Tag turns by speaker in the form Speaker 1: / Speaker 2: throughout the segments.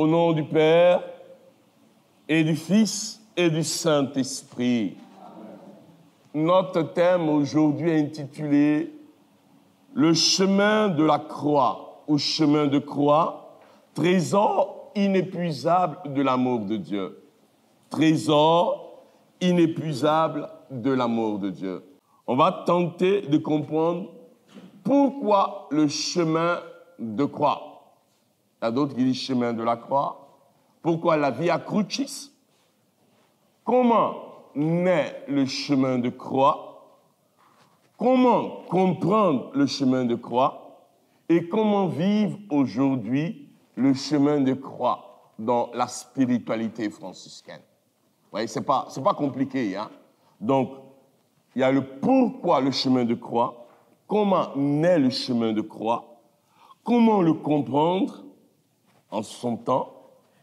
Speaker 1: Au nom du Père et du Fils et du Saint-Esprit. Notre thème aujourd'hui est intitulé « Le chemin de la croix » ou « chemin de croix, trésor inépuisable de l'amour de Dieu ». Trésor inépuisable de l'amour de Dieu. On va tenter de comprendre pourquoi le chemin de croix. Il y a d'autres qui disent chemin de la croix. Pourquoi la Via Crucis? Comment naît le chemin de croix? Comment comprendre le chemin de croix? Et comment vivre aujourd'hui le chemin de croix dans la spiritualité franciscaine? Vous voyez, c'est pas compliqué, hein? Donc, il y a le pourquoi le chemin de croix, comment naît le chemin de croix, comment le comprendre en son temps,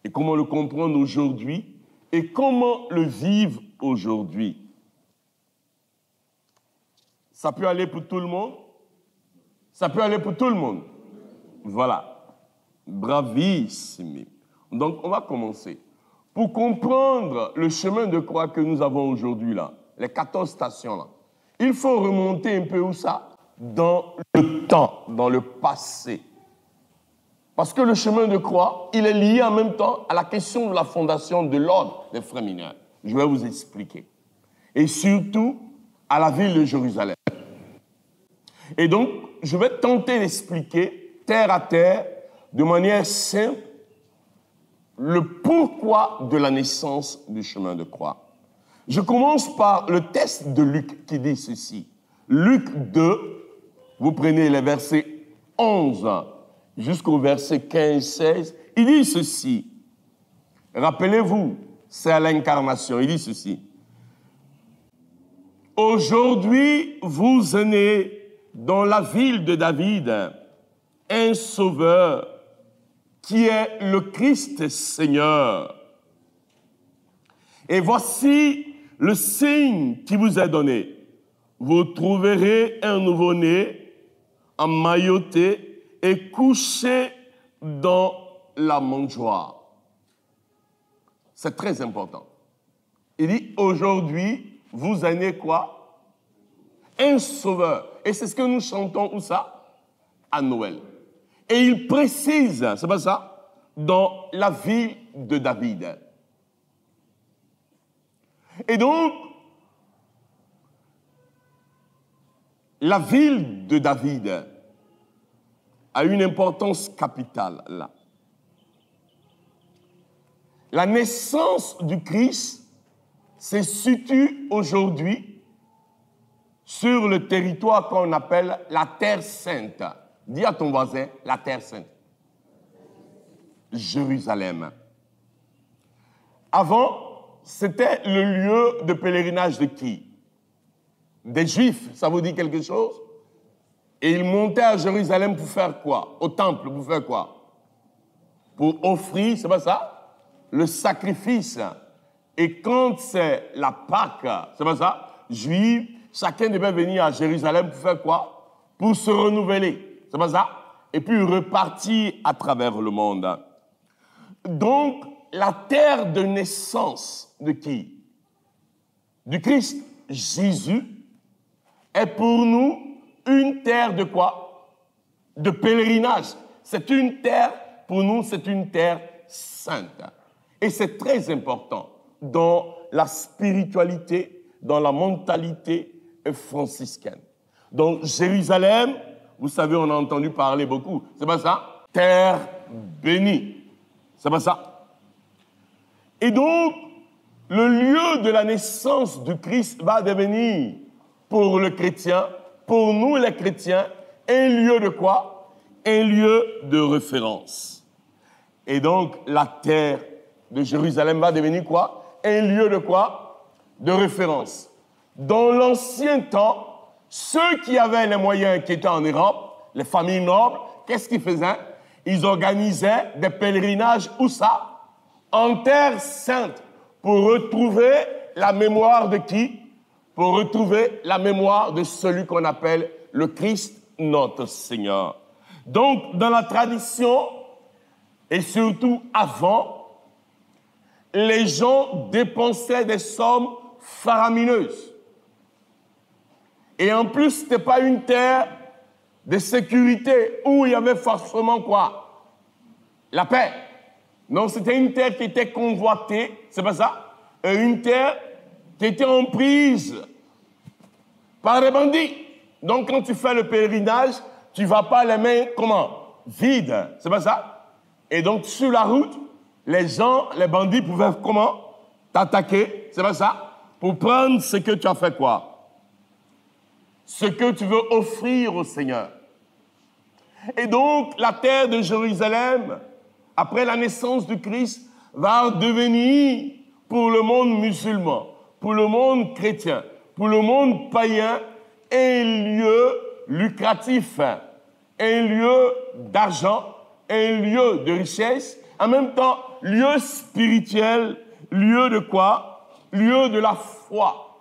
Speaker 1: et comment le comprendre aujourd'hui, et comment le vivre aujourd'hui. Ça peut aller pour tout le monde? Ça peut aller pour tout le monde. Voilà. Bravissime. Donc, on va commencer. Pour comprendre le chemin de croix que nous avons aujourd'hui, là, les 14 stations, là, il faut remonter un peu où ça? Dans le temps, dans le passé. Parce que le chemin de croix, il est lié en même temps à la question de la fondation de l'ordre des frères mineurs. Je vais vous expliquer. Et surtout, à la ville de Jérusalem. Et donc, je vais tenter d'expliquer, terre à terre, de manière simple, le pourquoi de la naissance du chemin de croix. Je commence par le texte de Luc qui dit ceci. Luc 2, vous prenez les versets 11 jusqu'au verset 15-16, il dit ceci. Rappelez-vous, c'est à l'incarnation, il dit ceci. Aujourd'hui, vous est né dans la ville de David un sauveur qui est le Christ Seigneur. Et voici le signe qui vous est donné. Vous trouverez un nouveau-né emmailloté et couché dans la mangeoire. C'est très important. Il dit, aujourd'hui, vous est né quoi? Un sauveur. Et c'est ce que nous chantons où ça? À Noël. Et il précise, c'est pas ça? Dans la ville de David. Et donc, la ville de David a une importance capitale là. La naissance du Christ se situe aujourd'hui sur le territoire qu'on appelle la Terre Sainte. Dis à ton voisin, la Terre Sainte. Jérusalem. Avant, c'était le lieu de pèlerinage de qui? Des Juifs, ça vous dit quelque chose? Et ils montaient à Jérusalem pour faire quoi? Au temple, pour faire quoi? Pour offrir, c'est pas ça? Le sacrifice. Et quand c'est la Pâque, c'est pas ça? Juifs, chacun devait venir à Jérusalem pour faire quoi? Pour se renouveler, c'est pas ça? Et puis repartir à travers le monde. Donc, la terre de naissance de qui? Du Christ. Jésus est pour nous une terre de quoi? De pèlerinage. C'est une terre, pour nous, c'est une terre sainte. Et c'est très important dans la spiritualité, dans la mentalité franciscaine. Donc, Jérusalem, vous savez, on a entendu parler beaucoup. C'est pas ça? Terre bénie. C'est pas ça? Et donc, le lieu de la naissance du Christ va devenir, pour le chrétien, pour nous les chrétiens, un lieu de quoi? Un lieu de référence. Et donc, la terre de Jérusalem va devenir quoi? Un lieu de quoi? De référence. Dans l'ancien temps, ceux qui avaient les moyens, qui étaient en Europe, les familles nobles, qu'est-ce qu'ils faisaient? Ils organisaient des pèlerinages, où ça? En terre sainte, pour retrouver la mémoire de qui? Pour retrouver la mémoire de celui qu'on appelle le Christ, notre Seigneur. Donc, dans la tradition, et surtout avant, les gens dépensaient des sommes faramineuses. Et en plus, ce n'était pas une terre de sécurité où il y avait forcément quoi? La paix. Non, c'était une terre qui était convoitée, c'est pas ça? Une terre qui était en prise par les bandits. Donc, quand tu fais le pèlerinage, tu ne vas pas les mains, comment? Vides, c'est pas ça? Et donc, sur la route, les gens, les bandits pouvaient, comment? T'attaquer, c'est pas ça? Pour prendre ce que tu as fait, quoi? Ce que tu veux offrir au Seigneur. Et donc, la terre de Jérusalem, après la naissance du Christ, va devenir, pour le monde musulman, pour le monde chrétien, pour le monde païen, un lieu lucratif, un lieu d'argent, un lieu de richesse, en même temps, lieu spirituel, lieu de quoi? Lieu de la foi.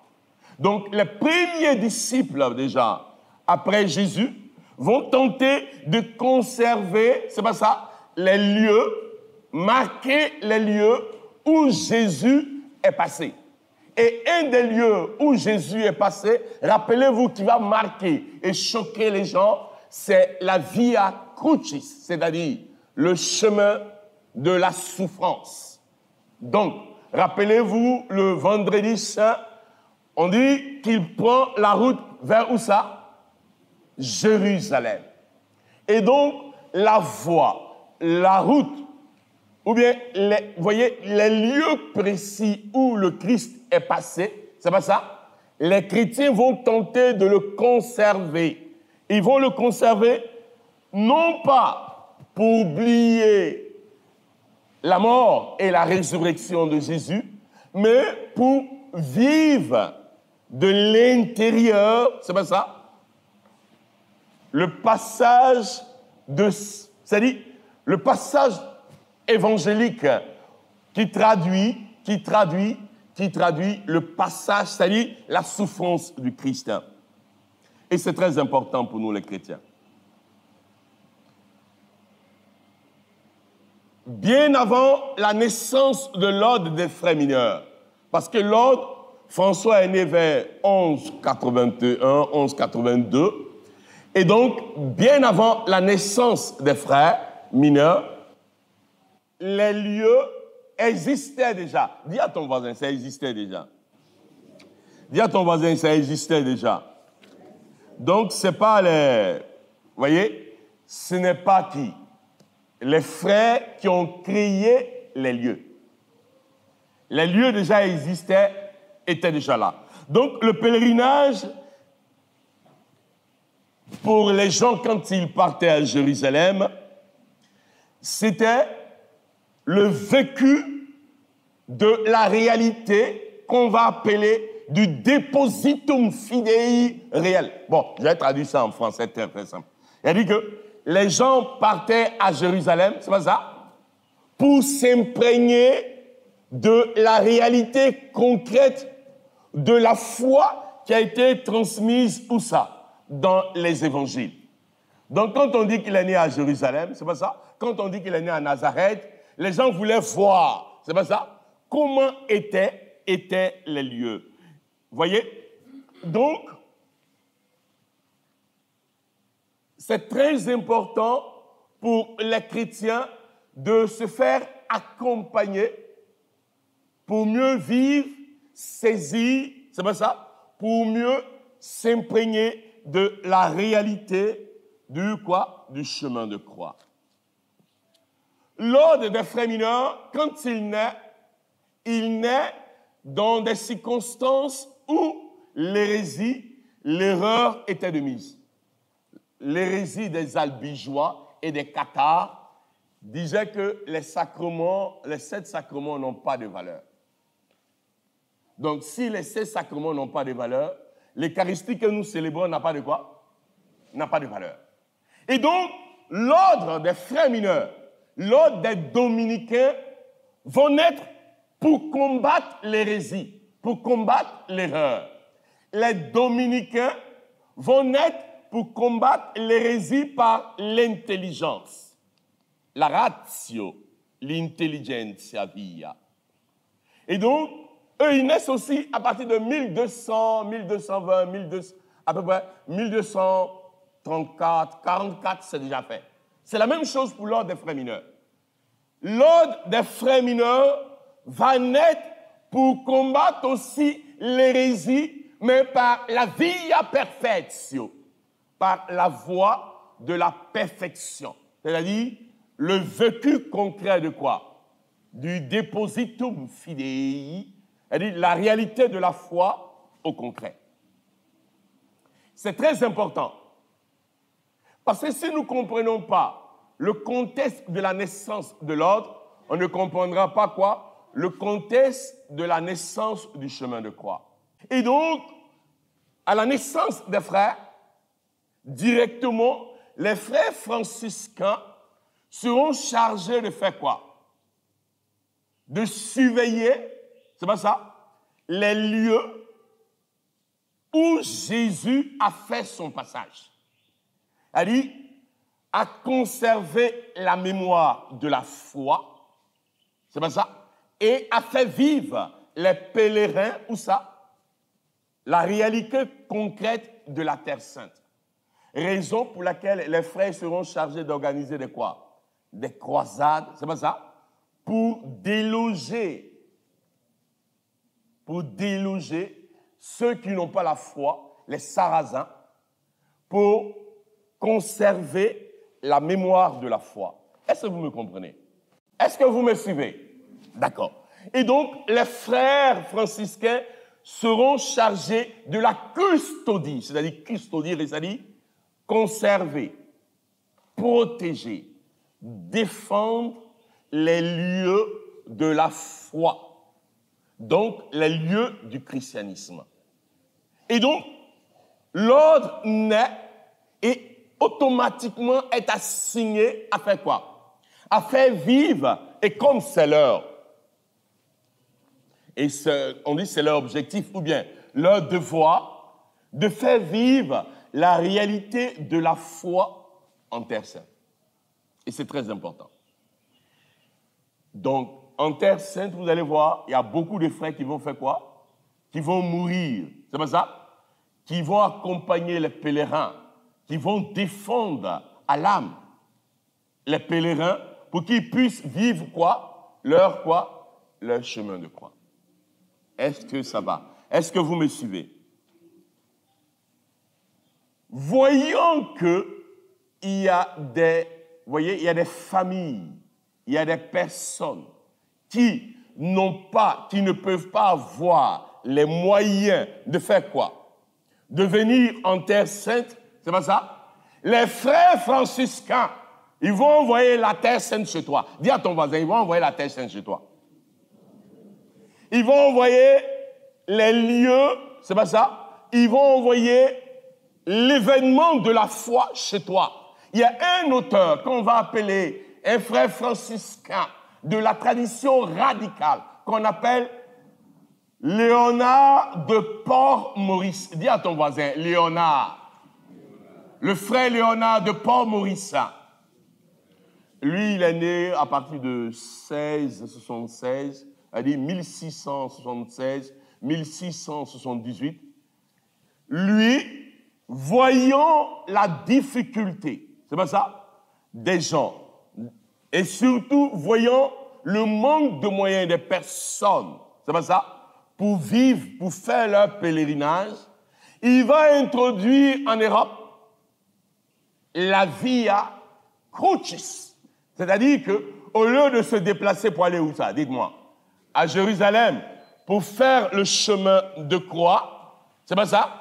Speaker 1: Donc, les premiers disciples, déjà, après Jésus, vont tenter de conserver, c'est pas ça, les lieux, marquer les lieux où Jésus est passé. Et un des lieux où Jésus est passé, rappelez-vous, qui va marquer et choquer les gens, c'est la Via Crucis, c'est-à-dire le chemin de la souffrance. Donc, rappelez-vous, le vendredi saint, on dit qu'il prend la route vers où ça? Jérusalem. Et donc, la voie, la route, ou bien, vous voyez, les lieux précis où le Christ est passé, c'est pas ça? Les chrétiens vont tenter de le conserver. Ils vont le conserver non pas pour oublier la mort et la résurrection de Jésus, mais pour vivre de l'intérieur, c'est pas ça? Le passage c'est-à-dire le passage évangélique qui traduit le passage, c'est-à-dire la souffrance du Christ. Et c'est très important pour nous les chrétiens. Bien avant la naissance de l'ordre des frères mineurs, parce que l'ordre, François est né vers 1181, 1182, et donc, bien avant la naissance des frères mineurs, les lieux existaient déjà. Dis à ton voisin, ça existait déjà. Dis à ton voisin, ça existait déjà. Donc, ce n'est pas les... Vous voyez, ce n'est pas qui? Les frères qui ont créé les lieux. Les lieux déjà existaient, étaient déjà là. Donc, le pèlerinage, pour les gens quand ils partaient à Jérusalem, c'était le vécu de la réalité qu'on va appeler du depositum fidei réel. Bon, j'ai traduit ça en français très très simple. Il a dit que les gens partaient à Jérusalem, c'est pas ça, pour s'imprégner de la réalité concrète de la foi qui a été transmise, où ça? Dans les évangiles. Donc, quand on dit qu'il est né à Jérusalem, c'est pas ça? Quand on dit qu'il est né à Nazareth, les gens voulaient voir, c'est pas ça? Comment étaient les lieux. Vous voyez? Donc, c'est très important pour les chrétiens de se faire accompagner pour mieux vivre, saisir, c'est pas ça? Pour mieux s'imprégner de la réalité du quoi? Du chemin de croix. L'ordre des frères mineurs, quand il naît dans des circonstances où l'hérésie, l'erreur était de mise. L'hérésie des albigeois et des cathares disait que les 7 sacrements n'ont pas de valeur. Donc, si les 7 sacrements n'ont pas de valeur, l'Eucharistie que nous célébrons n'a pas de quoi? N'a pas de valeur. Et donc, l'ordre des frères mineurs, l'ordre des dominicains vont naître pour combattre l'hérésie, pour combattre l'erreur. Les dominicains vont naître pour combattre l'hérésie par l'intelligence. la ratio, l'intelligentsia via. Et donc, eux, ils naissent aussi à partir de 1200, 1220, 1200, à peu près 1234, 44, c'est déjà fait. C'est la même chose pour l'ordre des frères mineurs. L'ordre des frères mineurs va naître pour combattre aussi l'hérésie, mais par la via perfectio, par la voie de la perfection. C'est-à-dire le vécu concret de quoi? Du depositum fidei, c'est-à-dire la réalité de la foi au concret. C'est très important. Parce que si nous ne comprenons pas le contexte de la naissance de l'ordre, on ne comprendra pas quoi? Le contexte de la naissance du chemin de croix. Et donc, à la naissance des frères, directement, les frères franciscains seront chargés de faire quoi? De surveiller, c'est pas ça, les lieux où Jésus a fait son passage. C'est-à-dire, à conserver la mémoire de la foi, c'est pas ça, et à faire vivre les pèlerins, où ça? La réalité concrète de la Terre Sainte. Raison pour laquelle les frères seront chargés d'organiser des quoi? Des croisades, c'est pas ça? Pour déloger ceux qui n'ont pas la foi, les Sarrasins, pour conserver la mémoire de la foi. Est-ce que vous me comprenez? Est-ce que vous me suivez? D'accord. Et donc, les frères franciscains seront chargés de la custodie, c'est-à-dire custodier, c'est-à-dire conserver, protéger, défendre les lieux de la foi, donc les lieux du christianisme. Et donc, l'ordre naît et automatiquement est assigné à faire quoi? À faire vivre, et comme c'est leur, et on dit c'est leur objectif, ou bien leur devoir, de faire vivre la réalité de la foi en Terre Sainte. Et c'est très important. Donc, en Terre Sainte, vous allez voir, il y a beaucoup de frères qui vont faire quoi? Qui vont mourir. C'est pas ça? Qui vont accompagner les pèlerins, qui vont défendre à l'âme les pèlerins pour qu'ils puissent vivre quoi? Leur chemin de croix. Est-ce que ça va? Est-ce que vous me suivez? Voyons que il y a des familles, il y a des personnes qui ne peuvent pas avoir les moyens de faire quoi? De venir en Terre Sainte, c'est pas ça? Les frères franciscains, ils vont envoyer la Terre Sainte chez toi. Dis à ton voisin, ils vont envoyer la Terre Sainte chez toi. Ils vont envoyer les lieux, c'est pas ça? Ils vont envoyer l'événement de la foi chez toi. Il y a un auteur qu'on va appeler un frère franciscain de la tradition radicale qu'on appelle Léonard de Port-Maurice. Dis à ton voisin, Léonard. Le frère Léonard de Port-Maurice. Lui, il est né à partir de 1676, c'est-à-dire 1676, 1678. Lui, voyant la difficulté, c'est pas ça, des gens, et surtout voyant le manque de moyens des personnes, c'est pas ça, pour vivre, pour faire leur pèlerinage, il va introduire en Europe la via crucis, c'est-à-dire que au lieu de se déplacer pour aller où ça, dites-moi, à Jérusalem pour faire le chemin de croix, c'est pas ça,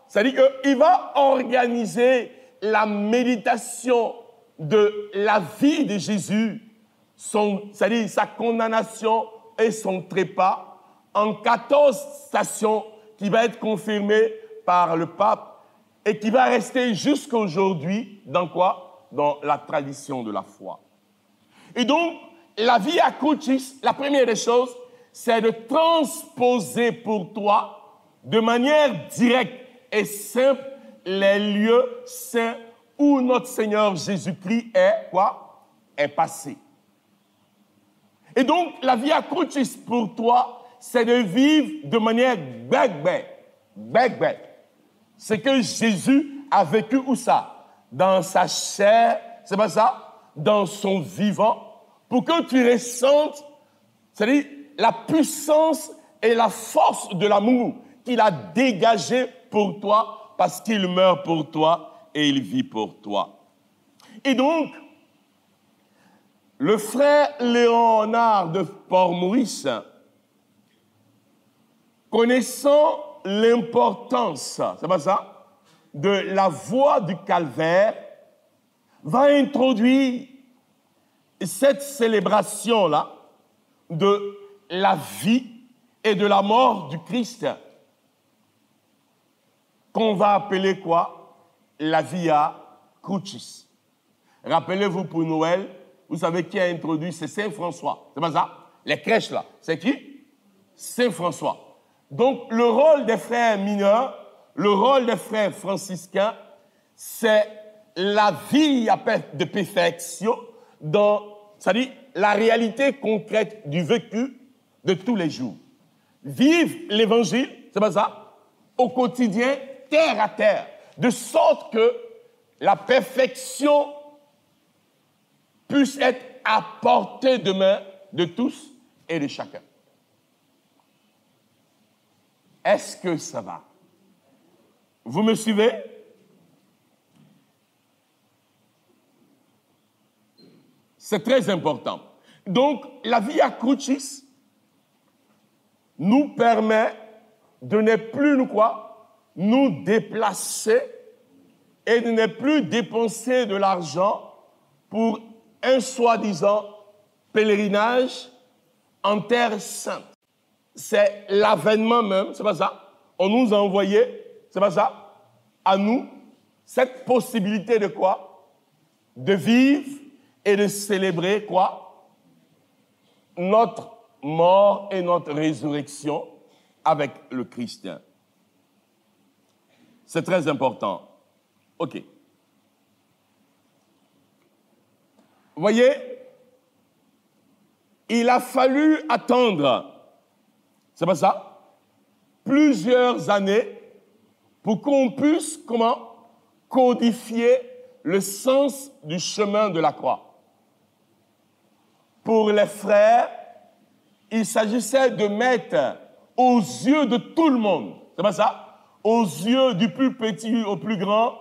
Speaker 1: c'est-à-dire qu'il va organiser la méditation de la vie de Jésus, c'est-à-dire sa condamnation et son trépas, en 14 stations qui va être confirmée par le pape et qui va rester jusqu'à aujourd'hui dans quoi? Dans la tradition de la foi. Et donc, la Via Crucis, la première des choses, c'est de transposer pour toi de manière directe et simple les lieux saints où notre Seigneur Jésus-Christ est quoi? Est passé. Et donc, la Via Crucis pour toi, c'est de vivre de manière bec. C'est que Jésus a vécu où ça? Dans sa chair, c'est pas ça? Dans son vivant, pour que tu ressentes, c'est-à-dire la puissance et la force de l'amour qu'il a dégagé pour toi, parce qu'il meurt pour toi et il vit pour toi. Et donc, le frère Léonard de Port-Maurice, connaissant l'importance, c'est pas ça, de la voie du calvaire, va introduire cette célébration-là de la vie et de la mort du Christ, qu'on va appeler quoi? La Via Crucis. Rappelez-vous pour Noël, vous savez qui a introduit? C'est Saint François. C'est pas ça? Les crèches là. C'est qui? Saint François. Donc le rôle des frères mineurs, le rôle des frères franciscains, c'est la vie de perfection dans, c'est-à-dire la réalité concrète du vécu de tous les jours. Vivre l'évangile, c'est pas ça? Au quotidien, terre à terre, de sorte que la perfection puisse être à portée de main de tous et de chacun. Est-ce que ça va? Vous me suivez? C'est très important. Donc, la Via Crucis nous permet de ne plus nous déplacer et de ne plus dépenser de l'argent pour un soi-disant pèlerinage en terre sainte. C'est l'avènement même, c'est pas ça? On nous a envoyé, c'est pas ça? À nous, cette possibilité de quoi? De vivre et de célébrer quoi? Notre mort et notre résurrection avec le Christ. C'est très important. OK. Vous voyez, il a fallu attendre, c'est pas ça, plusieurs années pour qu'on puisse, codifier le sens du chemin de la croix. Pour les frères, il s'agissait de mettre aux yeux de tout le monde, c'est pas ça, aux yeux du plus petit au plus grand,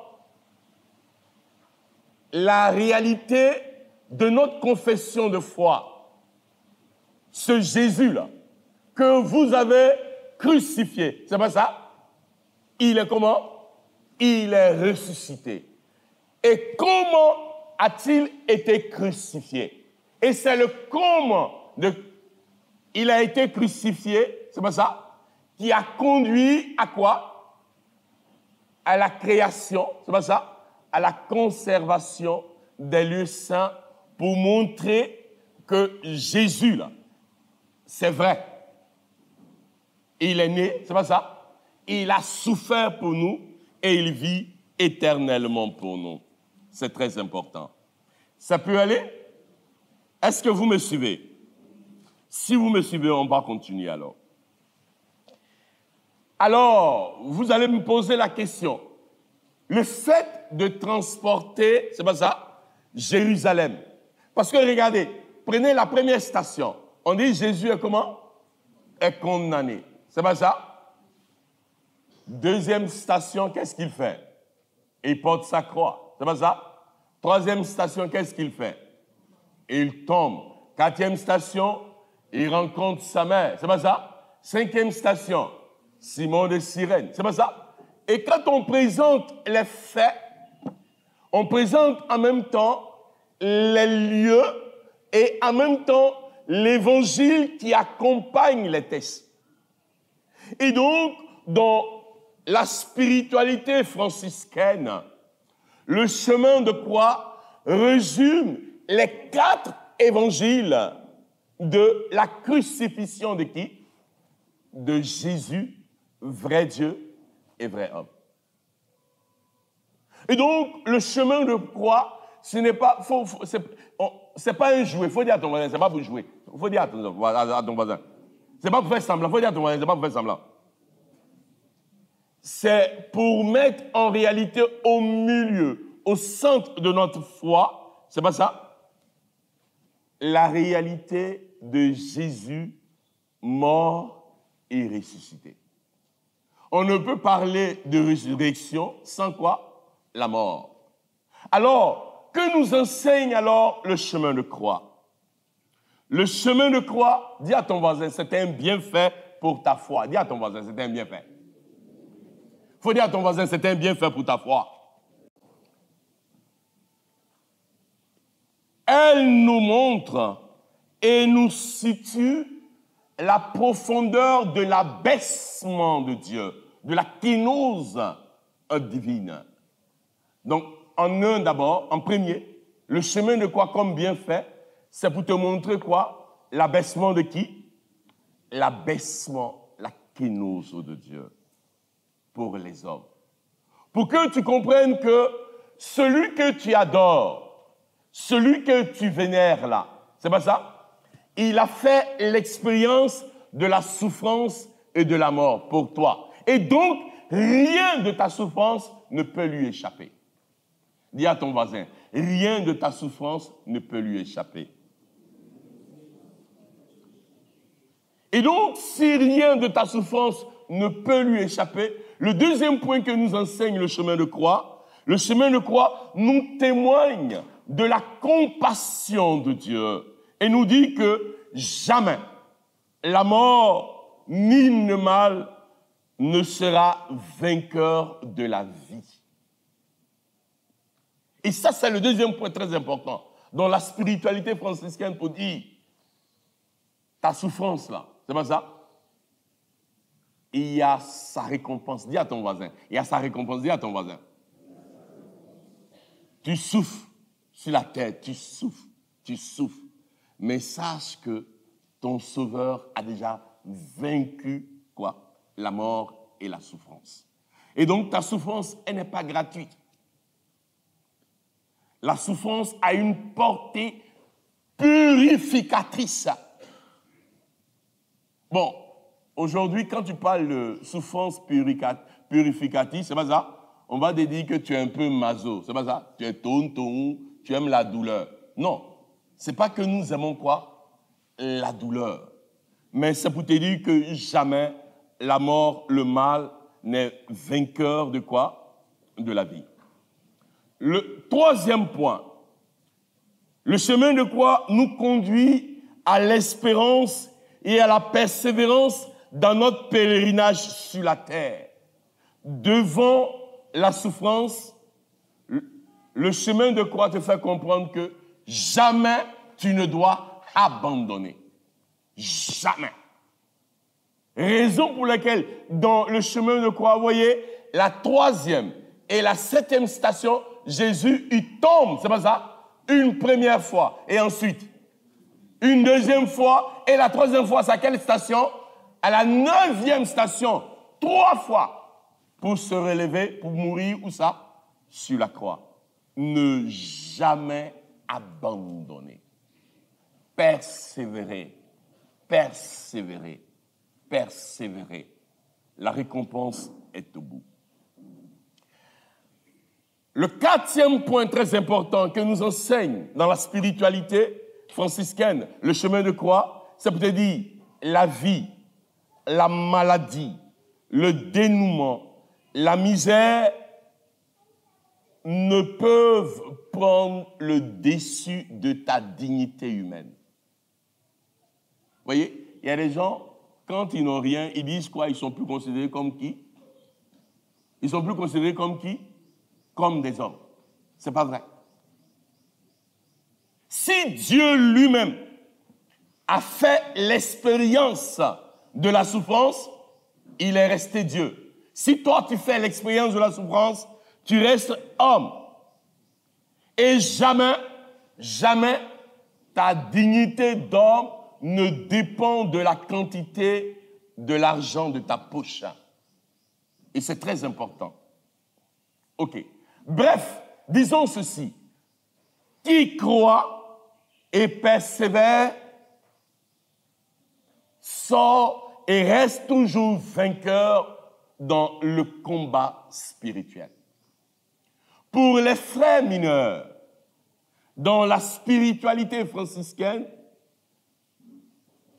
Speaker 1: la réalité de notre confession de foi. Ce Jésus-là, que vous avez crucifié, c'est pas ça? Il est comment? Il est ressuscité. Et comment a-t-il été crucifié? Et c'est le comment il a été crucifié, c'est pas ça? Qui a conduit à quoi? À la création, c'est pas ça? À la conservation des lieux saints pour montrer que Jésus, là, c'est vrai. Il est né, c'est pas ça? Il a souffert pour nous et il vit éternellement pour nous. C'est très important. Ça peut aller? Est-ce que vous me suivez? Si vous me suivez, on va continuer alors. Alors, vous allez me poser la question. Le fait de transporter, c'est pas ça, Jérusalem. Parce que regardez, prenez la première station. On dit Jésus est comment? Est condamné. C'est pas ça? Deuxième station, qu'est-ce qu'il fait? Il porte sa croix. C'est pas ça? Troisième station, qu'est-ce qu'il fait? Il tombe. Quatrième station, il rencontre sa mère. C'est pas ça? Cinquième station, Simon de Cyrène. C'est pas ça? Et quand on présente les faits, on présente en même temps les lieux et en même temps l'évangile qui accompagne les textes. Et donc, dans la spiritualité franciscaine, le chemin de croix résume les 4 évangiles de la crucifixion de qui? De Jésus, vrai Dieu et vrai homme. Et donc, le chemin de croix, ce n'est pas, c'est pas un jouet. Il faut dire à ton voisin, c'est pas pour jouer. Il faut dire à ton voisin. C'est pas pour faire semblant. Il faut dire à ton voisin, c'est pas pour faire semblant. C'est pour mettre en réalité au milieu, au centre de notre foi, c'est pas ça? La réalité de Jésus mort et ressuscité. On ne peut parler de résurrection sans quoi? La mort. Alors, que nous enseigne alors le chemin de croix? Le chemin de croix, dis à ton voisin, c'est un bienfait pour ta foi. Dis à ton voisin, c'est un bienfait. Il faut dire à ton voisin, c'est un bienfait pour ta foi. Elle nous montre et nous situe la profondeur de l'abaissement de Dieu, de la kénose divine. Donc, en premier, le chemin de quoi comme bienfait, c'est pour te montrer quoi? L'abaissement de qui? L'abaissement, la kénose de Dieu pour les hommes. Pour que tu comprennes que celui que tu adores, celui que tu vénères là, c'est pas ça? Il a fait l'expérience de la souffrance et de la mort pour toi. Et donc, rien de ta souffrance ne peut lui échapper. Dis à ton voisin, rien de ta souffrance ne peut lui échapper. Et donc, si rien de ta souffrance ne peut lui échapper, le deuxième point que nous enseigne le chemin de croix nous témoigne de la compassion de Dieu et nous dit que jamais la mort ni le mal ne sera vainqueur de la vie. Et ça, c'est le deuxième point très important dans la spiritualité franciscaine pour dire ta souffrance là, c'est pas ça? Il y a sa récompense. Dis à ton voisin. Il y a sa récompense. Dis à ton voisin. Tu souffres sur la terre. Tu souffres. Mais sache que ton Sauveur a déjà vaincu quoi? La mort et la souffrance. Et donc ta souffrance, elle n'est pas gratuite. La souffrance a une portée purificatrice. Bon, aujourd'hui, quand tu parles de souffrance purificatrice, c'est pas ça? On va te dire que tu es un peu maso, c'est pas ça? Tu es tonton, tu aimes la douleur. Non, c'est pas que nous aimons quoi? La douleur. Mais c'est pour te dire que jamais la mort, le mal n'est vainqueur de quoi? De la vie. Le troisième point, le chemin de croix nous conduit à l'espérance et à la persévérance dans notre pèlerinage sur la terre. Devant la souffrance, le chemin de croix te fait comprendre que jamais tu ne dois abandonner. Jamais. Raison pour laquelle, dans le chemin de croix, vous voyez, la troisième et la septième station, Jésus, il tombe, c'est pas ça? Une première fois, et ensuite, une deuxième fois, et la troisième fois, c'est à quelle station? À la 9e station, 3 fois, pour se relever, pour mourir, où ça? Sur la croix. Ne jamais abandonner. Persévérer. La récompense est au bout. Le 4e point très important que nous enseigne dans la spiritualité franciscaine, le chemin de croix, c'est pour te dire la vie, la maladie, le dénouement, la misère ne peuvent prendre le dessus de ta dignité humaine. Vous voyez, il y a des gens, quand ils n'ont rien, ils disent quoi? Ils sont plus considérés comme qui? Ils sont plus considérés comme qui? Comme des hommes. C'est pas vrai. Si Dieu lui-même a fait l'expérience de la souffrance, il est resté Dieu. Si toi tu fais l'expérience de la souffrance, tu restes homme. Et jamais ta dignité d'homme ne dépend de la quantité de l'argent de ta poche. Et c'est très important. OK. Bref, disons ceci. Qui croit et persévère sort et reste toujours vainqueur dans le combat spirituel. Pour les frères mineurs, dans la spiritualité franciscaine,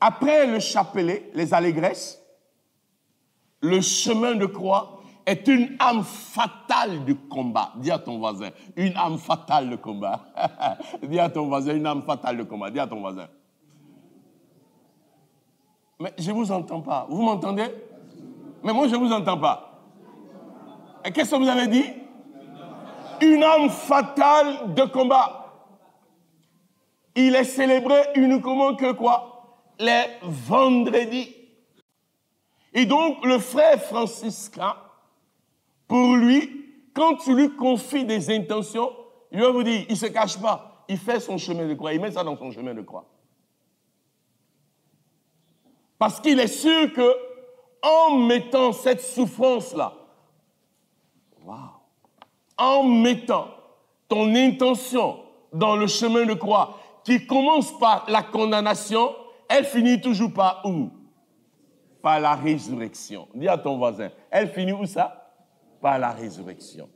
Speaker 1: après le chapelet, les allégresses, le chemin de croix est une âme fatale de combat. Dis à ton voisin, une âme fatale de combat. Dis à ton voisin, une âme fatale de combat. Dis à ton voisin. Mais je ne vous entends pas. Vous m'entendez? Mais moi, je ne vous entends pas. Et qu'est-ce que vous avez dit? Une âme fatale de combat. Il est célébré uniquement que quoi? Les vendredis. Et donc, le frère franciscain, pour lui, quand tu lui confies des intentions, il va vous dire, il ne se cache pas, il fait son chemin de croix, il met ça dans son chemin de croix. Parce qu'il est sûr que en mettant cette souffrance-là, en mettant ton intention dans le chemin de croix qui commence par la condamnation, elle finit toujours par où? Par la résurrection. Dis à ton voisin, elle finit où ça? Par la résurrection.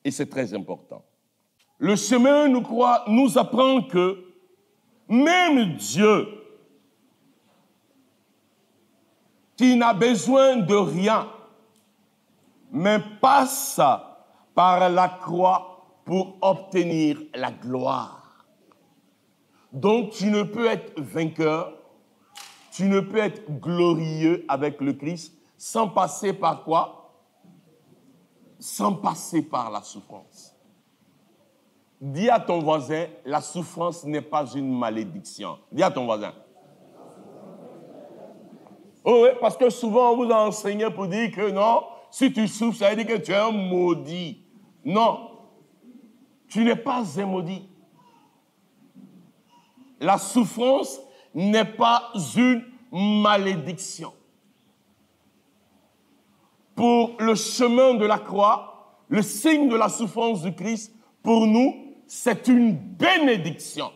Speaker 1: Et c'est très important. Le chemin de croix nous apprend que même Dieu, qui n'a besoin de rien, mais passe par la croix pour obtenir la gloire. Donc tu ne peux être vainqueur, tu ne peux être glorieux avec le Christ sans passer par quoi? Sans passer par la souffrance. Dis à ton voisin, la souffrance n'est pas une malédiction. Dis à ton voisin. Oh oui, parce que souvent on vous a enseigné pour dire que non, si tu souffres, ça veut dire que tu es un maudit. Non, tu n'es pas un maudit. La souffrance n'est pas une malédiction. Pour le chemin de la croix, le signe de la souffrance du Christ, pour nous, c'est une bénédiction.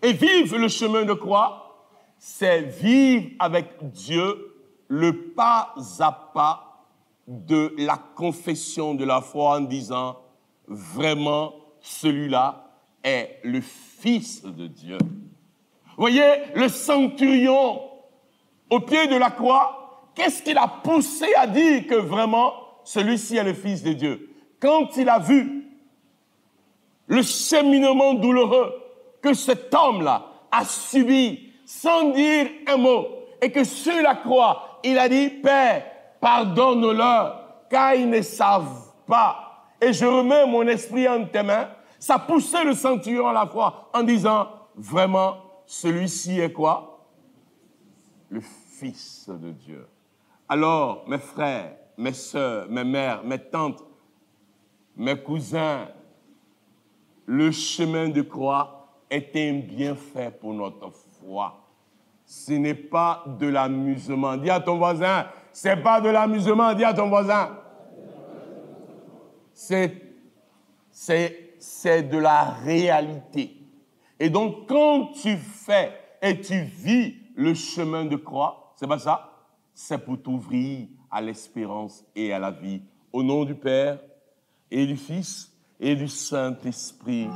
Speaker 1: Et vivre le chemin de croix, c'est vivre avec Dieu le pas à pas de la confession de la foi en disant vraiment celui-là est le Fils de Dieu. Vous voyez, le centurion au pied de la croix, qu'est-ce qu'il a poussé à dire que vraiment celui-ci est le Fils de Dieu? Quand il a vu le cheminement douloureux que cet homme-là a subi sans dire un mot, et que sur la croix, il a dit, Père, pardonne-leur, car ils ne savent pas. Et je remets mon esprit en tes mains. Ça poussait le centurion à la croix en disant, vraiment, celui-ci est quoi? Le Fils de Dieu. Alors, mes frères, mes sœurs, mes mères, mes tantes, mes cousins, le chemin de croix est un bienfait pour notre foi. Ce n'est pas de l'amusement. Dis à ton voisin, c'est pas de l'amusement. Dis à ton voisin. C'est de la réalité. Et donc, quand tu fais et tu vis le chemin de croix, c'est pas ça? C'est pour t'ouvrir à l'espérance et à la vie. Au nom du Père et du Fils et du Saint-Esprit.